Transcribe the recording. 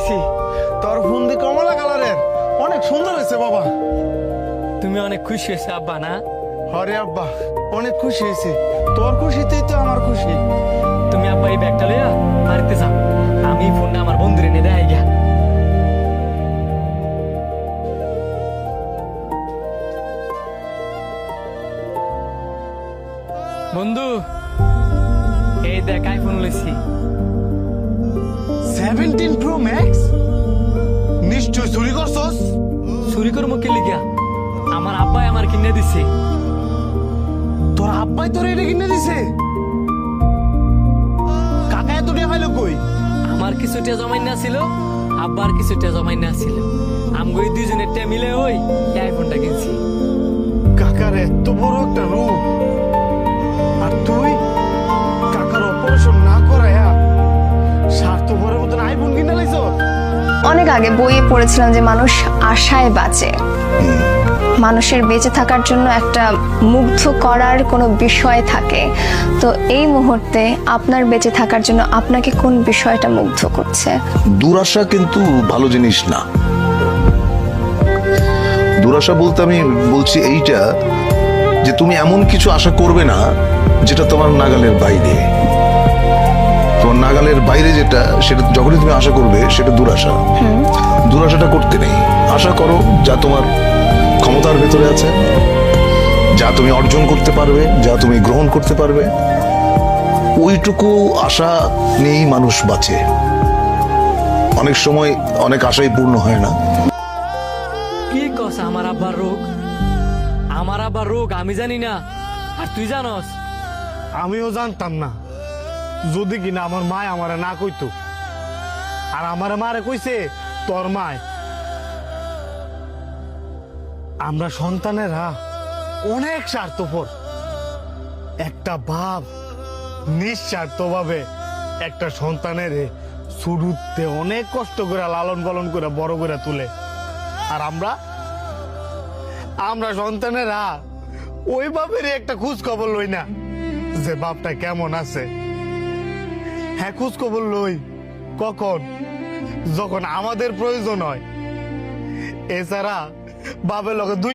পাইছি। তোর ফুন্দি কমলা কালারের, অনেক সুন্দর হয়েছে বাবা। তুমি অনেক খুশি হয়েছে আব্বা না? হরে আব্বা, অনেক খুশি হয়েছে। তোর খুশিতেই তো আমার খুশি। তুমি আব্বা এই ব্যাগটা লইয়া বাড়িতে যাও, আমি ফোনটা আমার বন্ধুরে নিয়ে দেয় গিয়া। বন্ধু, এই দেখ আইফোন লইছি। 17 Pro Max? নিশ্চয় চুরি করছস? চুরি করবো কে লিগা? আমার আব্বাই আমার কিনে দিছে। তোর আব্বাই তোর এটা কিনে দিছে? কাকা এত টাকা পাইলো কই? আমার কিছুটা জমাই না ছিল, আব্বার কিছুটা জমাই না ছিল, আমগো এই দুইজনের টা মিলে ওই এই আইফোনটা কিনছি। কাকার এত বড় একটা রূপ, আর তুই কাকার অপারেশন না করায়া স্বার্থপরের মতন আইফোন কিনে লাইছ? অনেক আগে বইয়ে পড়েছিলাম যে মানুষ আশায় বাঁচে। মানুষের বেঁচে থাকার জন্য একটা মুগ্ধ করার কোনো বিষয় থাকে। তো এই মুহূর্তে আপনার বেঁচে থাকার জন্য আপনাকে কোন বিষয়টা মুগ্ধ করছে? দুরাশা কিন্তু ভালো জিনিস না। দুরাশা বলতে আমি বলছি এইটা যে তুমি এমন কিছু আশা করবে না যেটা তোমার নাগালের বাইরে। তোমার নাগালের বাইরে যেটা, সেটা যখনই তুমি আশা করবে সেটা দুরাশা। দুরাশাটা করতে নেই। আশা করো যা তোমার ক্ষমতার ভেতরে আছে, যা তুমি অর্জন করতে পারবে, যা তুমি গ্রহণ করতে পারবে, ওইটুকু আশা নিয়েই মানুষ বাঁচে। অনেক সময় অনেক আশাই পূর্ণ হয় না। কি কস আমার আব্বার রোগ? আমার আব্বার রোগ আমি জানি না, আর তুই জানস? আমিও জানতাম না, যদি কিনা আমার মায় আমারে না কইতো। আর আমার মারে কইছে তোর মায়। আমরা সন্তানেরা অনেক স্বার্থপর। একটা বাপ নিঃস্বার্থভাবে একটা সন্তানের শুরুতে অনেক কষ্ট করে লালন পালন করে বড় করে তুলে। আর আমরা সন্তানেরা ওই বাপেরই একটা খোঁজ খবর লই না যে বাপটা কেমন আছে। হ্যাঁ, খোঁজ খবর লই কখন? যখন আমাদের প্রয়োজন হয়। এছাড়া বাপের লগে দুই